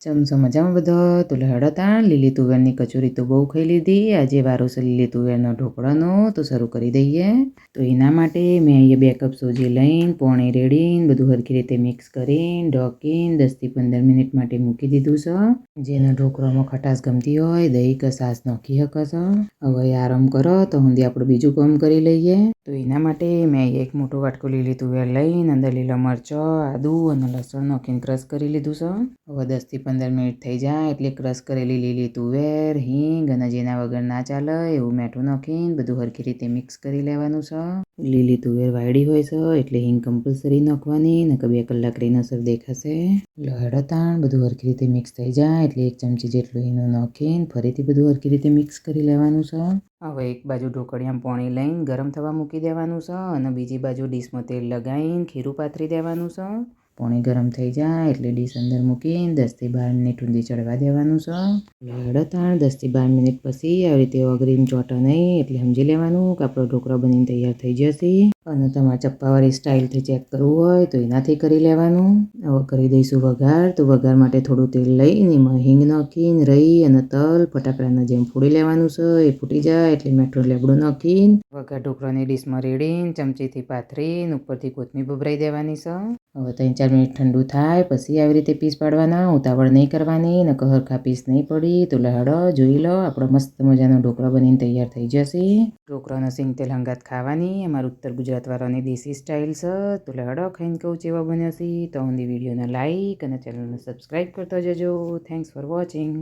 ચમચો મજામાં બધા તો લહેડતા લીલી તુવેરની કચોરી તો બહુ ખાઈ લીધી. આજે વારો છે લીલી તુવેરનો ઢોકળાનો, તો શરૂ કરી દઈએ. તો એના માટે મેં અહીંયા 2 કપ સોજી લઈને પોણી રેડીને બધું હરખી રીતે મિક્સ કરીને ઢોકીને 10થી 15 મિનિટ માટે મૂકી દીધું છે. જેનો ઢોકળામાં ખટાશ ગમતી હોય દહીં કે છાશ નાખી શકે છે. હવે આરામ કરો તો સુધી આપણે બીજું કામ કરી લઈએ. તો એના માટે મેં એક મોટો વાટકો લીલી તુવેર લઈને અંદર લીલા મરચાં, આદુ અને લસણ નાખીને ક્રશ કરી લીધું છે. હવે 10થી 15 મિનિટ થઈ જાય એટલે ક્રશ કરેલી લીલી તુવેર, હિંગ અને જેના વગર ના ચાલે એવું મીઠું નાખીને બધું હરખી રીતે મિક્સ કરી લેવાનું છે. લીલી તુવેર વાયડી હોય છે એટલે હિંગ કમ્પલસરી નાખવાની, નકર 2 કલાક રહીને અસર દેખાશે. લહેડતાણ બધું હરખી રીતે મિક્સ થઈ જાય એટલે 1 ચમચી જેટલું ઈનો નાખીને ફરીથી બધું હરખી રીતે મિક્સ કરી લેવાનું છે. હવે એક બાજુ ઢોકળિયામાં પાણી લઈને ગરમ થવા મૂકી દેવાનું છે અને બીજી બાજુ ડીશમાં તેલ લગાવીને ખીરું પાથરી દેવાનું છે. પાણી ગરમ થઈ જાય એટલે ડીશ અંદર મૂકીને 10થી 12 મિનિટ સુધી ચડવા દેવાનું છે. લહેડતાણ 10થી 12 મિનિટ પછી આવી રીતે ઓગળીને ચોંટે નહીં એટલે સમજી લેવાનું કે આપણો ઢોકળા બનીને તૈયાર થઈ જશે. અને તમારે ચપ્પાવાળી સ્ટાઇલથી ચેક કરવું હોય તો એનાથી કરી લેવાનું. હવે કરી દઈશું વઘાર. તો વઘાર માટે થોડું તેલ લઈને એમાં હિંગ નાખીને રહી અને તલ ફટાકડાના જેમ ફોડી લેવાનું છે. એ ફૂટી જાય એટલે મેઠો લેબડો નાખીને વઘાર ઢોકળાની ડીશમાં રેડીને ચમચીથી પાથરીને ઉપરથી કોથમીર ભભરાઈ દેવાની છે. હવે 3-4 મિનિટ ઠંડુ થાય પછી આવી રીતે પીસ પાડવાના. ઉતાવળ નહીં કરવાની, નકર હરખા પીસ નહીં પડી. તો લહેડો જોઈ લો, આપણો મસ્ત મજાનો ઢોકળા બનીને તૈયાર થઈ જશે. ઢોકળાનો સિંગ તેલ હંગાત ખાવાની અમારું ઉત્તર ગુજરાત વાળાની દેશી સ્ટાઇલ છે. તો લહેડો ખાઈને કહું ચેવા બન્યો છે. તો ઊંધી વિડીયોને લાઈક અને ચેનલને સબસ્ક્રાઈબ કરતો જજો. Thanks for watching.